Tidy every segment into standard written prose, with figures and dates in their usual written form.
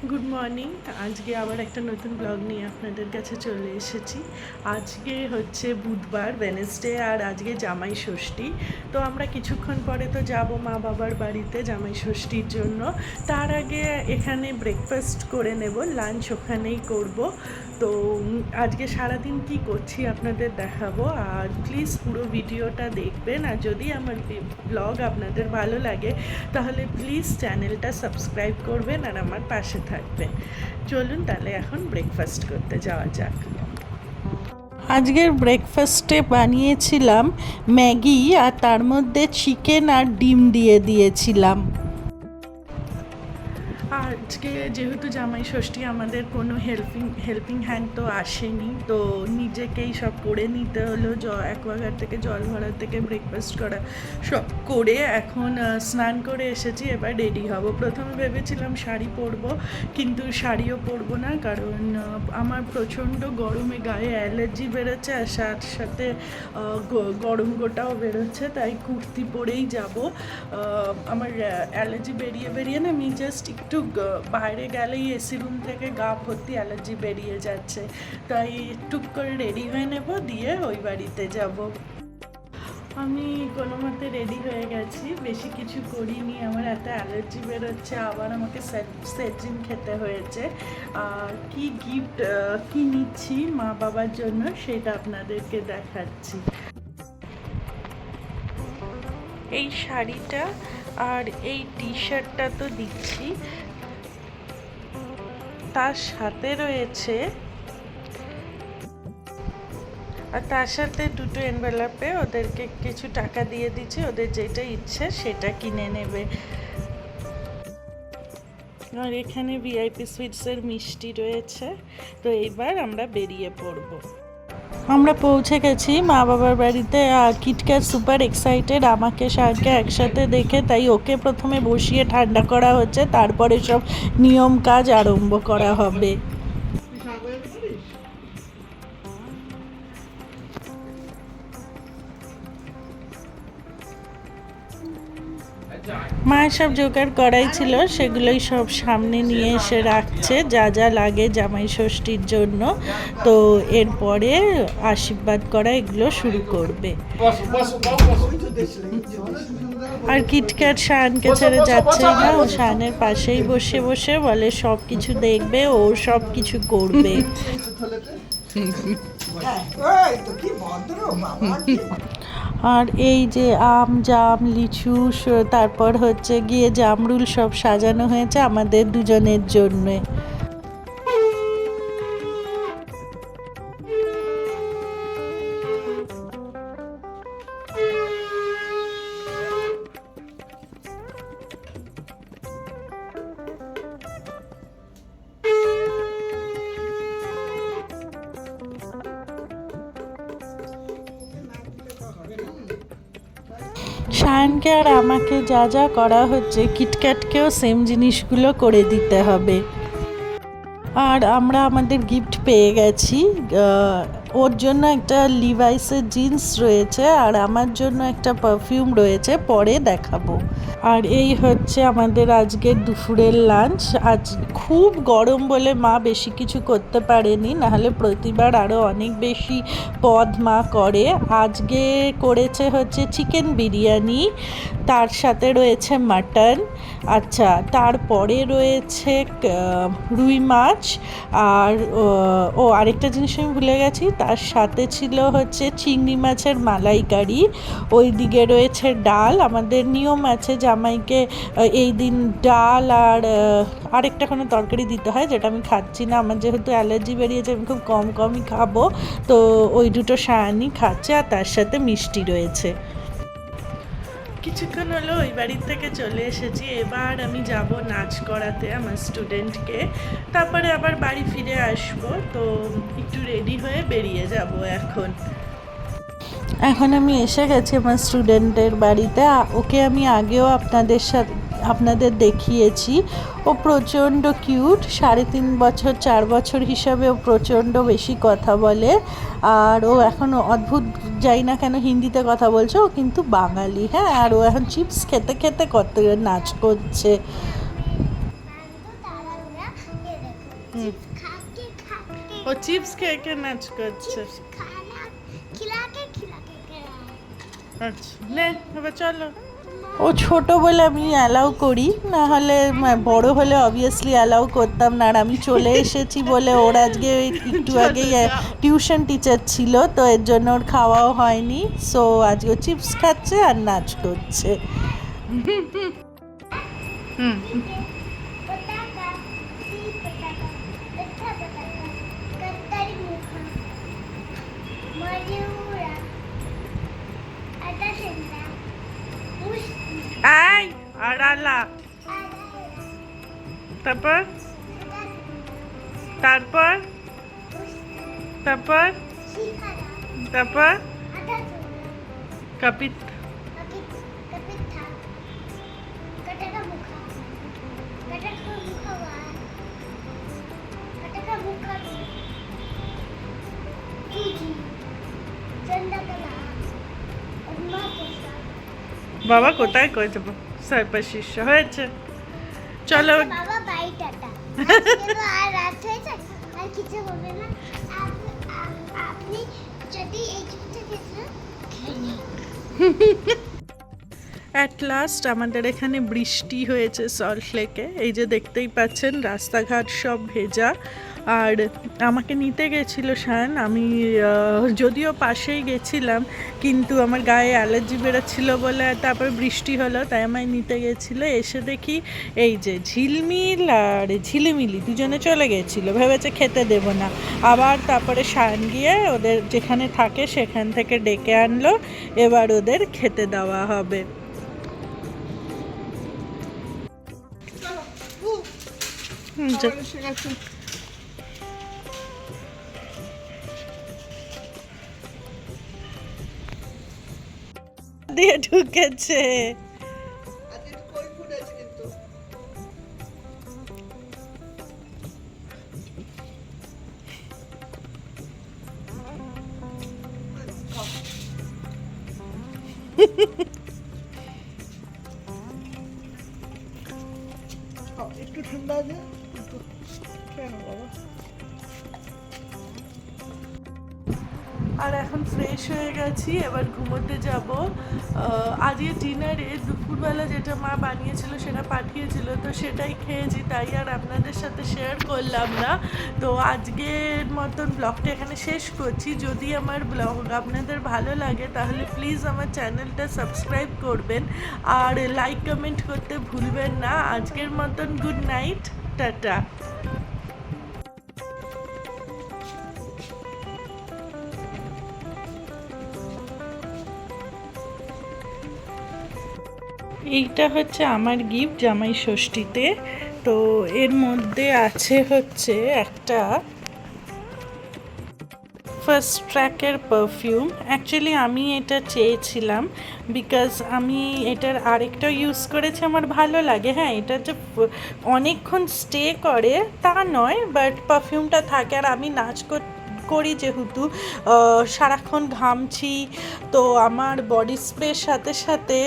Good morning. আজকে আবার একটা নতুন ব্লগ নিয়ে আপনাদের কাছে চলে এসেছি। আজকে হচ্ছে বুধবার, ওয়েডনেসডে, আর আজকে জামাই ষষ্ঠী। তো আমরা কিছুক্ষণ পরে তো যাব মা বাবার বাড়িতে জামাই ষষ্ঠীর জন্য। তার আগে এখানে ব্রেকফাস্ট করে নেব, লাঞ্চ ওখানেই করব। তো আজকে সারাদিন কি করছি আপনাদের দেখাবো, আর প্লিজ পুরো ভিডিওটা দেখবেন। আর যদি আমার ব্লগ আপনাদের ভালো লাগে তাহলে প্লিজ চ্যানেলটা সাবস্ক্রাইব করবেন আর আমার পাশে থাকবেন। চলুন তাহলে এখন ব্রেকফাস্ট করতে যাওয়া যাক। আজকের ব্রেকফাস্টে বানিয়েছিলাম ম্যাগি, আর তার মধ্যে চিকেন আর ডিম দিয়ে দিয়েছিলাম। আজকে যেহেতু জামাই ষষ্ঠী, আমাদের কোনো হেল্পিং হ্যান্ড তো আসেনি, তো নিজেকেই সব করে নিতে হলো। অ্যাকোয়াগার্ড থেকে জল ভরা থেকে ব্রেকফাস্ট করা সব করে এখন স্নান করে এসেছি, এবার রেডি হব। প্রথমে ভেবেছিলাম শাড়ি পরবো, কিন্তু শাড়িও পরবো না, কারণ আমার প্রচণ্ড গরমে গায়ে অ্যালার্জি বেরোচ্ছে, আর সাথে সাথে গরম গোটাও বেরোচ্ছে, তাই কুর্তি পরেই যাব। আমার অ্যালার্জি বেরিয়ে বেরিয়ে না, আমি জাস্ট একটু বাইরে গেলেই এসি রুম থেকে গা ভর্তি অ্যালার্জি বেরিয়ে যাচ্ছে, তাই টুক করে রেডি হয়ে নেব, দিয়ে ওই বাড়িতে যাব। আমি কোনো মতে রেডি হয়ে গেছি, বেশি কিছু করিনি, আমার এত অ্যালার্জি বেরোচ্ছে, আবার আমাকে সেটজিন খেতে হয়েছে। আর কি গিফট কি নিচ্ছি মা বাবার জন্য সেটা আপনাদেরকে দেখাচ্ছি। এই শাড়িটা আর এই টি শার্টটা তো দিচ্ছি, তার সাথে রয়েছে, আর তার সাথে দুটো এনভেলপে ওদেরকে কিছু টাকা দিয়ে দিচ্ছি, ওদের যেটা ইচ্ছে সেটা কিনে নেবে। আর এখানে ভিআইপি সুইটসের মিষ্টি রয়েছে। তো এইবার আমরা বেরিয়ে পড়ব। আমরা পৌঁছে গেছি মা বাবার বাড়িতে, আর কিটক্যাট সুপার এক্সাইটেড আমাকে শাহকে একসাথে দেখে, তাই ওকে প্রথমে বসিয়ে ঠান্ডা করা হচ্ছে, তারপরে সব নিয়ম কাজ আরম্ভ করা হবে। মা সব জোগাড় করাই ছিল, সেগুলোই সব সামনে নিয়ে এসে রাখছে, যা যা লাগে জামাই ষষ্ঠীর জন্য। তো এরপরে আশীর্বাদ করা এগুলো শুরু করবে। আর কিটক্যাট শাহানকে ছেড়ে যাচ্ছে না, ও শাহানের পাশেই বসে বসে বলে সব কিছু দেখবে, ও সব কিছু করবে। আর এই যে আম, জাম, লিচু, তারপর হচ্ছে গিয়ে জামরুল সব সাজানো হয়েছে আমাদের দুজনের জন্যে। শায়ানকে আর আমাকে যা যা করা হচ্ছে, কিটক্যাটকেও সেম জিনিসগুলো করে দিতে হবে। আর আমরা আমাদের গিফট পেয়ে গেছি। ওর জন্য একটা লিভাইসের জিন্স রয়েছে, আর আমার জন্য একটা পারফিউম রয়েছে, পরে দেখাবো। আর এই হচ্ছে আমাদের আজকের দুপুরের লাঞ্চ। আজ খুব গরম বলে মা বেশি কিছু করতে পারেনি, নাহলে প্রতিবার আরও অনেক বেশি পদ মা করে। আজকে করেছে হচ্ছে চিকেন বিরিয়ানি, তার সাথে রয়েছে মাটন, আচ্ছা তারপরে রয়েছে রুই মাছ, আর আরেকটা জিনিস আমি ভুলে গেছি, তার সাথে ছিল হচ্ছে চিংড়ি মাছের মালাইকারি। ওই দিকে রয়েছে ডাল, আমাদের নিয়ম আছে জামাইকে এই দিন ডাল আর আরেকটা কোনো তরকারি দিতে হয়, যেটা আমি খাচ্ছি না, আমার যেহেতু অ্যালার্জি বেরিয়েছে আমি খুব কমই খাবো, তো ওই দুটো শায়ানি খাচ্ছে, আর তার সাথে মিষ্টি রয়েছে। কিছুক্ষণ হলো ওই বাড়ির থেকে চলে এসেছি, এবার আমি যাব নাচ করাতে আমার স্টুডেন্টকে, তারপরে আবার বাড়ি ফিরে আসব। তো একটু রেডি হয়ে বেরিয়ে যাব এখন আমি এসে গেছি আমার স্টুডেন্টের বাড়িতে। ওকে আমি আগেও আপনাদের দেখিয়েছি। ও প্রচণ্ড কিউট, 3.5 বছর 4 বছর হিসাবে ও প্রচণ্ড বেশি কথা বলে, আর ও এখন অদ্ভুত যাই না কেন হিন্দিতে কথা বলছে, ও কিন্তু বাঙালি। হ্যাঁ, আর ও এখন চিপস খেতে খেতে কত নাচ করছে। चिप्स खा के ও চিপস খেয়ে কে নাচ করছে। चिप्स खाना खिला के আচ্ছা নে এবার চলো। ও ছোট বলে আমি অ্যালাউ করি, না হলে বড় হলে অবভিয়াসলি অ্যালাউ করতাম না। আর আমি চলে এসেছি বলে ওর আজকে একটু আগেই টিউশন টিচার ছিল, তো এর জন্য ওর খাওয়াও হয়নি। সো আজকে চিপস খাচ্ছে আর নাচ করছে। হুম पटाखा सी पटाखा अच्छा पटाखा कत्तरी मुखा मयूरा आता सेंटा पुष्टि আই আড়ালা, তারপর তারপর তারপর शिखारा তারপর आता কাপিত कपिथा कटका मुखा वार कटका मुखा चूजी चंदकला उम्मा कोसा বাবা কোথায় কই যাবো, সাইপার শীর্ষ হয়েছে। চলো বাবা বাই টাটা আজকে তো আর রাত হয়েছে আর কিছু হবে না আপনি যদি এই চিপসটা খেতে খেয়ে অ্যাট লাস্ট আমাদের এখানে বৃষ্টি হয়েছে সল্ট লেকে। এই যে দেখতেই পাচ্ছেন রাস্তাঘাট সব ভেজা। আর আমাকে নিতে গেছিলো শায়ন, আমি যদিও পাশেই গেছিলাম কিন্তু আমার গায়ে অ্যালার্জি বেরোচ্ছিলো বলে তারপর বৃষ্টি হলো, তাই আমায় নিতে গেছিলো। এসে দেখি এই যে ঝিলমিল আর ঝিলিমিলি দুজনে চলে গেছিলো, ভেবেছে খেতে দেব না। আবার তারপরে শায়ন গিয়ে ওদের যেখানে থাকে সেখান থেকে ডেকে আনলো, এবার ওদের খেতে দেওয়া হবে। দিয়ে ঢুকেছে। একটু ঠান্ডা আছে কেন বাবা। আর এখন ফ্রেশ হয়ে গেছি, এবার ঘুমোতে যাব। আজকে ডিনারে দুপুরবেলা যেটা মা বানিয়েছিল সেটা পাঠিয়েছিল, তো সেটাই খেয়েছি, তাই আর আপনাদের সাথে শেয়ার করলাম না। তো আজকের মতন ব্লগটা এখানে শেষ করছি। যদি আমার ব্লগ আপনাদের ভালো লাগে তাহলে প্লিজ আমার চ্যানেলটা সাবস্ক্রাইব করবেন আর লাইক কমেন্ট করতে ভুলবেন না। আজকের মতন গুড নাইট, টাটা। এইটা হচ্ছে আমার গিফট জামাই ষষ্ঠীতে। তো এর মধ্যে আছে হচ্ছে একটা ফার্স্ট ট্র্যাকের পারফিউম। অ্যাকচুয়ালি আমি এটা চেয়েছিলাম বিকজ আমি এটার আরেকটা ইউজ করেছি, আমার ভালো লাগে। হ্যাঁ, এটা যে অনেকক্ষণ স্টে করে তা নয়, বাট পারফিউমটা থাকে। আর আমি নাচ করি যেহেতু সারাক্ষণ ঘামছি, তো আমার বডি স্প্রের সাথে সাথে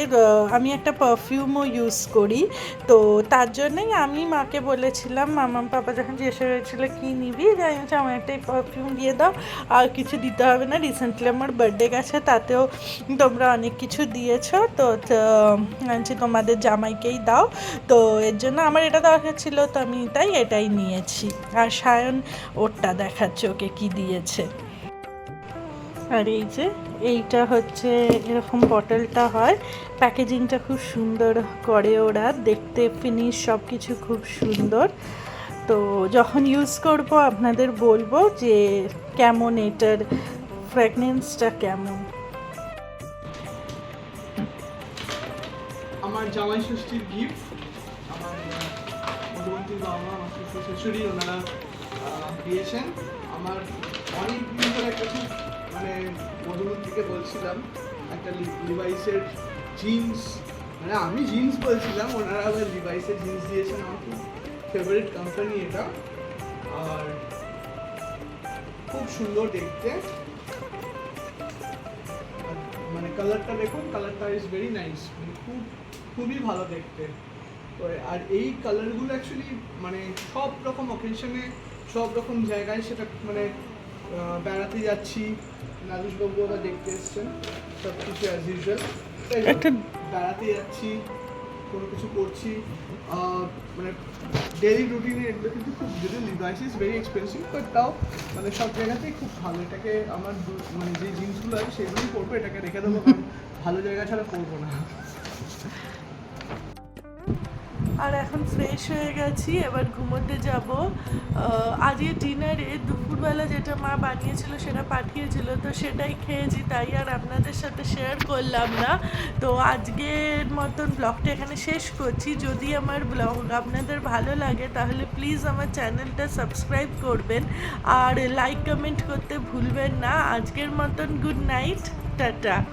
আমি একটা পারফিউমও ইউজ করি। তো তার জন্যই আমি মাকে বলেছিলাম, আমার পাপা যখন জিজ্ঞাসা করেছিল কী নিবি, যাই হচ্ছে আমার একটা পারফিউম দিয়ে দাও, আর কিছু দিতে হবে না। রিসেন্টলি আমার বার্থডে গেছে, তাতেও তোমরা অনেক কিছু দিয়েছো, তো তোমাদের জামাইকেই দাও। তো এর জন্য আমার এটা দরকার ছিল, তো আমি তাই এটাই নিয়েছি। আর সায়ন ওরটা দেখাচ্ছে ওকে কি দিয়েছে। আর এই যে এইটা হচ্ছে এরকম বটলটা হয়, প্যাকেজিংটা খুব সুন্দর করে ওরা, দেখতে ফিনিশ সব কিছু খুব সুন্দর। তো যখন ইউজ করব আপনাদের বলবো যে কেমন, এটার ফ্র্যাগনেন্সটা কেমন। আমার জামাই ষষ্ঠীর গিফট আমার মধুবন্তীর বাবা, আমার শ্বশুর শাশুড়ি, ওনারা দিয়েছেন। আমার অনেক দিন ধরে একটা খুব মানে মধুবন্তীকে বলছিলাম একটা লিভাইসের জিন্স, মানে আমি জিন্স বলছিলাম, ওনারা আবার লিভাইসের জিন্স দিয়েছেন। আমার খুব ফেভারিট কোম্পানি এটা, আর খুব সুন্দর দেখতে। মানে কালারটা দেখুন, কালারটা ইজ ভেরি নাইস, মানে খুবই ভালো দেখতে। তো আর এই কালারগুলো অ্যাকচুয়ালি মানে সব রকম অকেশনে সব রকম জায়গায় সেটা মানে বেড়াতে যাচ্ছি, নাদুসবাবু ওরা দেখতে এসছেন, সব কিছু অ্যাজ ইউজুয়াল। একটা- বেড়াতে যাচ্ছি, কোনো কিছু করছি, মানে ডেইলি রুটিনে এগুলো কিন্তু খুব, যদি device is very expensive, but তাও মানে সব জায়গাতেই খুব ভালো। এটাকে আমার মানে যে জিনিসগুলো আছে সেগুলোই করবো, এটাকে রেখে দেবো, কারণ ভালো জায়গা ছাড়া করবো না। আর এখন ফ্রেশ হয়ে গেছি, এবার ঘুমোতে যাব। আজকে ডিনারে দুপুরবেলা যেটা মা বানিয়েছিল সেটা পাঠিয়েছিল, তো সেটাই খেয়েছি, তাই আর আপনাদের সাথে শেয়ার করলাম না। তো আজকের মতন ব্লগটা এখানে শেষ করছি। যদি আমার ব্লগ আপনাদের ভালো লাগে তাহলে প্লিজ আমার চ্যানেলটা সাবস্ক্রাইব করবেন আর লাইক কমেন্ট করতে ভুলবেন না। আজকের মতন গুড নাইট, টাটা।